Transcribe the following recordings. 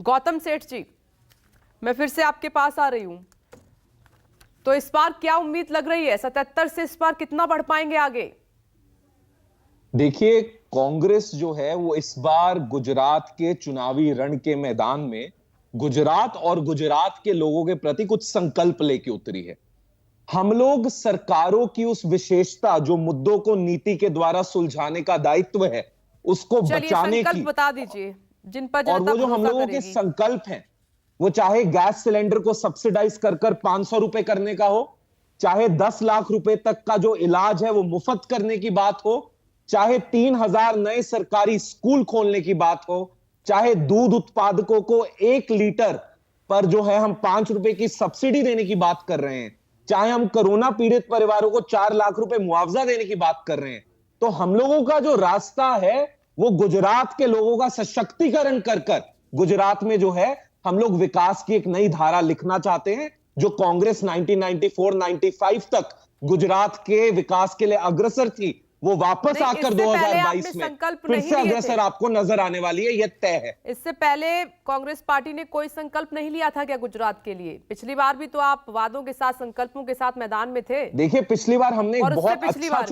गौतम सेठ जी, मैं फिर से आपके पास आ रही हूं। तो इस बार क्या उम्मीद लग रही है? 77 से इस बार कितना बढ़ पाएंगे आगे? देखिए, कांग्रेस जो है वो इस बार गुजरात के चुनावी रण के मैदान में गुजरात और गुजरात के लोगों के प्रति कुछ संकल्प लेके उतरी है। हम लोग सरकारों की उस विशेषता जो मुद्दों को नीति के द्वारा सुलझाने का दायित्व है, उसको चलिए बचाने संकल्प की, बता दीजिए जिन पर और जनता वो जो हम भरोसा लोगों के करेगी। संकल्प हैं, वो चाहे गैस सिलेंडर को सब्सिडाइज कर कर 500 रुपए करने का हो, चाहे 10 लाख रुपए तक का जो इलाज है वो मुफ्त करने की बात हो, चाहे 3000 नए सरकारी स्कूल खोलने की बात हो, चाहे दूध उत्पादकों को 1 लीटर पर जो है हम 5 रुपए की सब्सिडी देने की बात कर रहे हैं, चाहे हम कोरोना पीड़ित परिवारों को 4 लाख रुपए मुआवजा देने की बात कर रहे हैं। तो हम लोगों का जो रास्ता है वो गुजरात के लोगों का सशक्तिकरण कर कर गुजरात में जो है हम लोग विकास की एक नई धारा लिखना चाहते हैं, जो कांग्रेस 1994-95 तक गुजरात के विकास के लिए अग्रसर थी, वो वापस आकर 2022 में फिर से अग्रसर आपको नजर आने वाली है, यह तय है। इससे पहले कांग्रेस पार्टी ने कोई संकल्प नहीं लिया था क्या गुजरात के लिए? पिछली बार भी तो आप वादों के साथ, संकल्पों के साथ मैदान में थे। देखिए, पिछली बार हमने एक बहुत अच्छा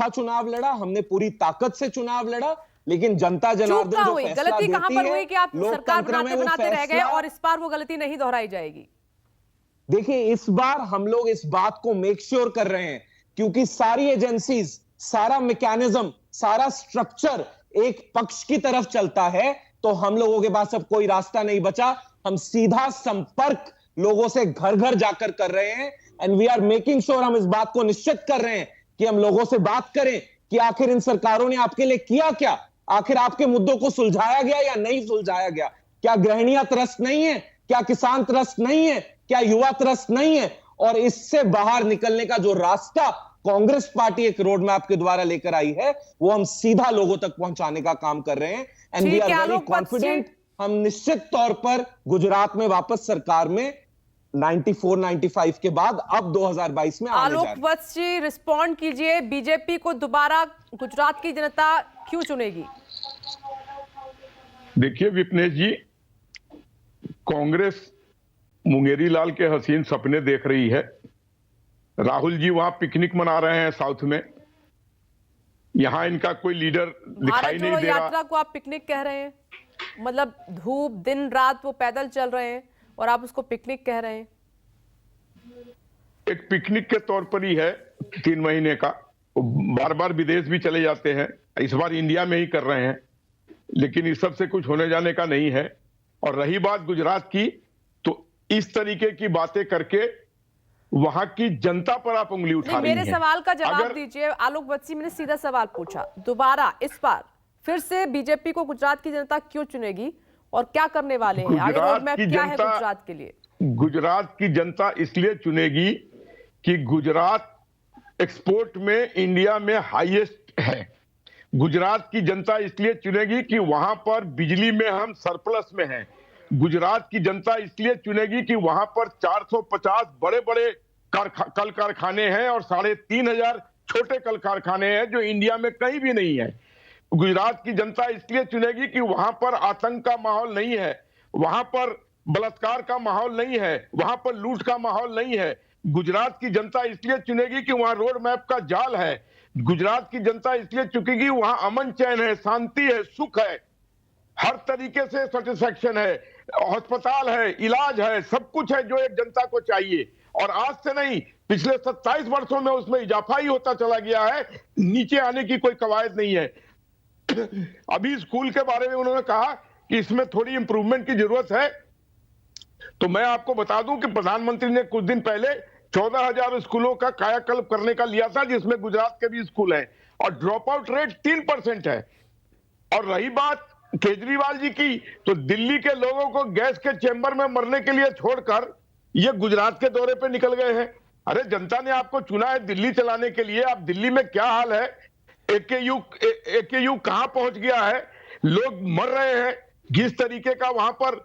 चुनाव लड़ा, हमने पूरी ताकत से चुनाव लड़ा, लेकिन जनता जनार्दन जो फैसला गलती देती कहां पर हुई कि आप सरकार बनाते रह गए और इस बार वो गलती नहीं दोहराई जाएगी? देखिए, इस बार हम लोग इस बात को मेक श्योर कर रहे हैं, क्योंकि सारी एजेंसीज, सारा मैकेनिज्म, सारा स्ट्रक्चर एक पक्ष की तरफ चलता है, तो हम लोगों के पास अब कोई रास्ता नहीं बचा। हम सीधा संपर्क लोगों से घर घर जाकर कर रहे हैं, and we are making sure, हम इस बात को निश्चित कर रहे हैं कि हम लोगों से बात करें कि आखिर इन सरकारों ने आपके लिए किया क्या, आखिर आपके मुद्दों को सुलझाया गया या नहीं सुलझाया गया। क्या गृहिणियां त्रस्त नहीं है? क्या किसान त्रस्त नहीं है? क्या युवा त्रस्त नहीं है? और इससे बाहर निकलने का जो रास्ता कांग्रेस पार्टी एक रोड मैप के द्वारा लेकर आई है, वो हम सीधा लोगों तक पहुंचाने का काम कर रहे हैं, and we are very confident. हम निश्चित तौर पर गुजरात में वापस सरकार में 94-95 के बाद अब 2022 में आने जा रहे हैं। आलोक वत्स जी, रिस्पॉन्ड कीजिए, बीजेपी को दोबारा गुजरात की जनता क्यों चुनेगी? देखिए विपनेश जी, कांग्रेस मुंगेरी लाल के हसीन सपने देख रही है। राहुल जी वहां पिकनिक मना रहे हैं साउथ में, यहां इनका कोई लीडर दिखाई नहीं दे रहा। यात्रा को आप पिकनिक कह रहे हैं? मतलब धूप दिन रात वो पैदल चल रहे हैं और आप उसको पिकनिक कह रहे हैं? एक पिकनिक के तौर पर ही है, 3 महीने का। बार बार विदेश भी चले जाते हैं, इस बार इंडिया में ही कर रहे हैं, लेकिन इस सब से कुछ होने जाने का नहीं है। और रही बात गुजरात की, तो इस तरीके की बातें करके वहां की जनता पर आप उंगली उठा रही हैं। मेरे सवाल का जवाब दीजिए आलोक वत्सी। मैंने सीधा सवाल पूछा, दोबारा इस बार फिर से बीजेपी को गुजरात की जनता क्यों चुनेगी और क्या करने वाले हैं? आगे रोड मैप क्या है गुजरात के लिए? गुजरात की जनता इसलिए चुनेगी कि गुजरात एक्सपोर्ट में इंडिया में हाईएस्ट है। गुजरात की जनता इसलिए चुनेगी कि वहां पर बिजली में हम सरप्लस में हैं। गुजरात की जनता इसलिए चुनेगी कि वहां पर 450 बड़े बड़े कल कारखाने हैं और 3500 छोटे कल कारखाने हैं जो इंडिया में कहीं भी नहीं है। गुजरात की जनता इसलिए चुनेगी कि वहां पर आतंक का माहौल नहीं है, वहां पर बलात्कार का माहौल नहीं है, वहां पर लूट का माहौल नहीं है। गुजरात की जनता इसलिए चुनेगी कि वहां रोड मैप का जाल है। गुजरात की जनता इसलिए चुनेगी वहां अमन चैन है, शांति है, सुख है, हर तरीके से सेटिस्फैक्शन है, अस्पताल है, इलाज है, सब कुछ है जो एक जनता को चाहिए। और आज से नहीं, पिछले 27 वर्षों में उसमें इजाफा ही होता चला गया है, नीचे आने की कोई कवायद नहीं है। अभी स्कूल के बारे में उन्होंने कहा कि इसमें थोड़ी इंप्रूवमेंट की जरूरत है, तो मैं आपको बता दूं कि प्रधानमंत्री ने कुछ दिन पहले 14,000 स्कूलों का कायाकल्प करने का लिया था, जिसमें गुजरात के भी स्कूल हैं, और ड्रॉप आउट रेट 3% है। और रही बात केजरीवाल जी की, तो दिल्ली के लोगों को गैस के चेंबर में मरने के लिए छोड़कर ये गुजरात के दौरे पे निकल गए हैं। अरे जनता ने आपको चुना है दिल्ली चलाने के लिए, आप दिल्ली में क्या हाल है, एकेयू कहां पहुंच गया है, लोग मर रहे हैं, जिस तरीके का वहां पर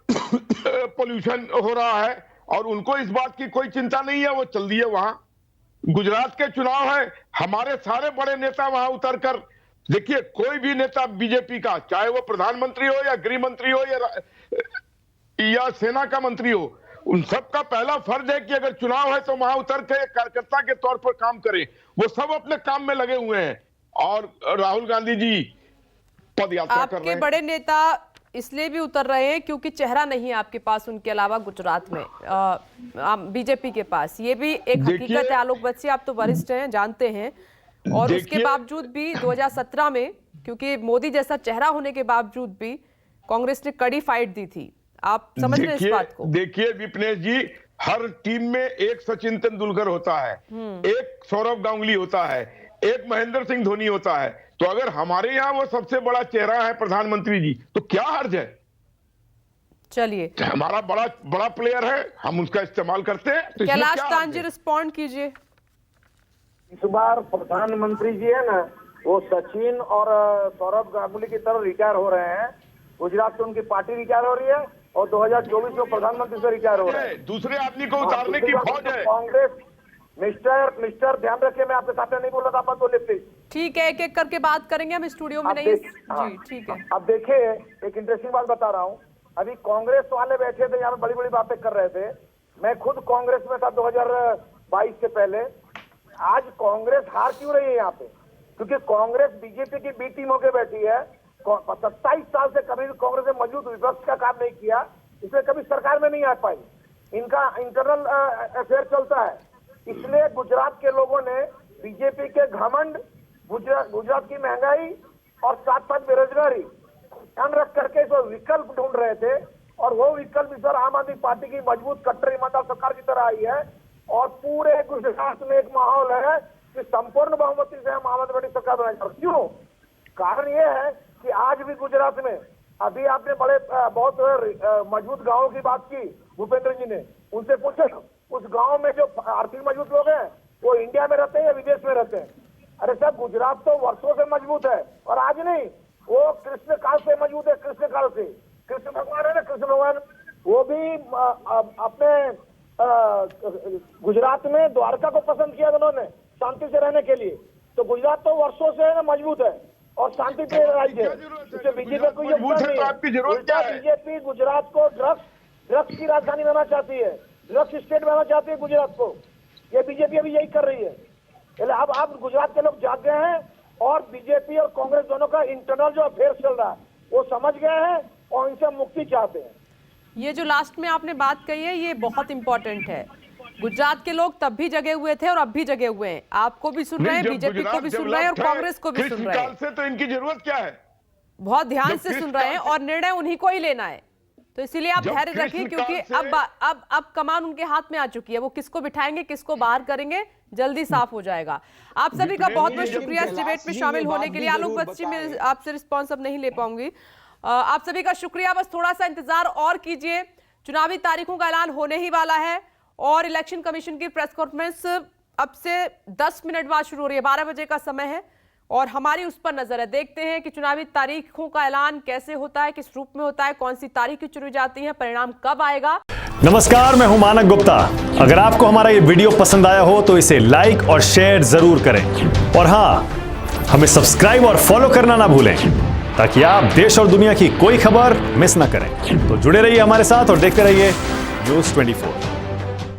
पोल्यूशन हो रहा है, और उनको इस बात की कोई चिंता नहीं है, वो चल दिए वहां। गुजरात के चुनाव है, हमारे सारे बड़े नेता वहां उतरकर देखिए कोई भी नेता बीजेपी का, चाहे वो प्रधानमंत्री हो या गृह मंत्री हो या सेना का मंत्री हो, उन सबका पहला फर्ज है कि अगर चुनाव है तो वहां उतर के कार्यकर्ता के तौर पर काम करें। वो सब अपने काम में लगे हुए हैं और राहुल गांधी जी पद यात्रा कर रहे आपके हैं। बड़े नेता इसलिए भी उतर रहे हैं क्योंकि चेहरा नहीं है आपके पास उनके अलावा गुजरात में बीजेपी के पास। ये भी एक हकीकत है। आलोक बच्ची, आप तो वरिष्ठ हैं, जानते हैं, और उसके बावजूद भी 2017 में, क्योंकि मोदी जैसा चेहरा होने के बावजूद भी कांग्रेस ने कड़ी फाइट दी थी। आप समझ रहे हैं इस बात को? देखिए विपनेश जी, हर टीम में एक सचिन तेंदुलकर होता है, एक सौरव गांगुली होता है, एक महेंद्र सिंह धोनी होता है। तो अगर हमारे यहाँ वो सबसे बड़ा चेहरा है प्रधानमंत्री जी, तो क्या हर्ज है? चलिए, हमारा बड़ा प्लेयर है, हम उसका इस्तेमाल करते हैं। तो कैलाश तांजी रिस्पॉन्ड कीजिए। इस बार प्रधानमंत्री जी है ना, वो सचिन और सौरभ गांगुली की तरह रिटायर हो रहे हैं। गुजरात से उनकी पार्टी रिटायर हो रही है और 2024 में प्रधानमंत्री से रिटायर हो रहे हैं। दूसरे आदमी को उतारने की फौज है कांग्रेस। मिस्टर ध्यान रखिए, मैं आपके सामने नहीं बोल रहा था, आप बोले प्लीज। ठीक है, एक एक करके बात करेंगे, हम स्टूडियो में नहीं। जी ठीक है। अब देखिए, एक इंटरेस्टिंग बात बता रहा हूँ। अभी कांग्रेस वाले बैठे थे यहाँ पे, बड़ी बड़ी बातें कर रहे थे। मैं खुद कांग्रेस में था 2022 से पहले। आज कांग्रेस हार क्यों रही है यहाँ पे? क्योंकि कांग्रेस बीजेपी की बी टीम होकर बैठी है। 27 साल से कभी भी कांग्रेस ने मौजूद विपक्ष का काम नहीं किया, इसलिए कभी सरकार में नहीं आ पाई। इनका इंटरनल अफेयर चलता है। इसलिए गुजरात के लोगों ने बीजेपी के घमंड, गुजरात की महंगाई और साथ साथ बेरोजगारी ध्यान रख करके जो विकल्प ढूंढ रहे थे, और वो विकल्प इस बार आम आदमी पार्टी की मजबूत कट्टर ईमानदार सरकार की तरह आई है। और पूरे गुजरात में एक माहौल है कि संपूर्ण बहुमती से हम आम आदमी पार्टी सरकार बनाएंगे। क्यों? कारण ये है कि आज भी गुजरात में, अभी आपने बहुत मजबूत गांवों की बात की भूपेंद्र जी ने, उनसे पूछे उस गांव में जो आर्थिक मजबूत लोग हैं वो इंडिया में रहते हैं या विदेश में रहते हैं? अरे साहब, गुजरात तो वर्षों से मजबूत है, और आज नहीं, वो कृष्ण काल से मजबूत है। कृष्ण काल से कृष्ण भगवान है ना, कृष्ण भगवान, वो भी अपने गुजरात में द्वारका को पसंद किया उन्होंने शांति से रहने के लिए। तो गुजरात तो वर्षों से है ना मजबूत है और शांति पे राज्य है। इससे बीजेपी को योगदान नहीं है। बीजेपी गुजरात को ड्रग्स की राजधानी बनाना चाहती है, ड्रग्स स्टेट बनाना चाहती है गुजरात को। ये बीजेपी अभी यही कर रही है। अब गुजरात के लोग जाग गए हैं और बीजेपी और कांग्रेस दोनों का इंटरनल जो अफेयर चल रहा है वो समझ गए हैं और इनसे मुक्ति चाहते हैं। ये जो लास्ट में आपने बात कही है, ये बहुत इंपॉर्टेंट है। गुजरात के लोग तब भी जगे हुए थे और अब भी जगे हुए हैं। आपको भी सुन रहे हैं, बीजेपी को भी सुन रहे हैं और कांग्रेस को भी सुन रहे हैं। से तो इनकी जरूरत क्या है? बहुत ध्यान से सुन रहे हैं और निर्णय उन्हीं को ही लेना है। तो इसीलिए आप धैर्य रखिए, क्योंकि अब कमान उनके हाथ में आ चुकी है। वो किसको बिठाएंगे, किसको बाहर करेंगे, जल्दी साफ हो जाएगा। आप सभी का बहुत बहुत शुक्रिया इस डिबेट में शामिल होने के लिए। आलोक बच्ची, मैं आपसे रिस्पॉन्स अब नहीं ले पाऊंगी। आप सभी का शुक्रिया। बस थोड़ा सा इंतजार और कीजिए, चुनावी तारीखों का ऐलान होने ही वाला है और इलेक्शन कमीशन की प्रेस कॉन्फ्रेंस अब से 10 मिनट बाद शुरू हो रही है। 12 बजे का समय है और हमारी उस पर नजर है। देखते हैं कि चुनावी तारीखों का ऐलान कैसे होता है, किस रूप में होता है, कौन सी तारीख चुनी जाती है, परिणाम कब आएगा। नमस्कार, मैं हूं मानक गुप्ता। अगर आपको हमारा ये वीडियो पसंद आया हो तो इसे लाइक और शेयर जरूर करें, और हां, हमें सब्सक्राइब और फॉलो करना ना भूलें ताकि आप देश और दुनिया की कोई खबर मिस ना करें। तो जुड़े रहिए हमारे साथ और देखते रहिए न्यूज़ 24।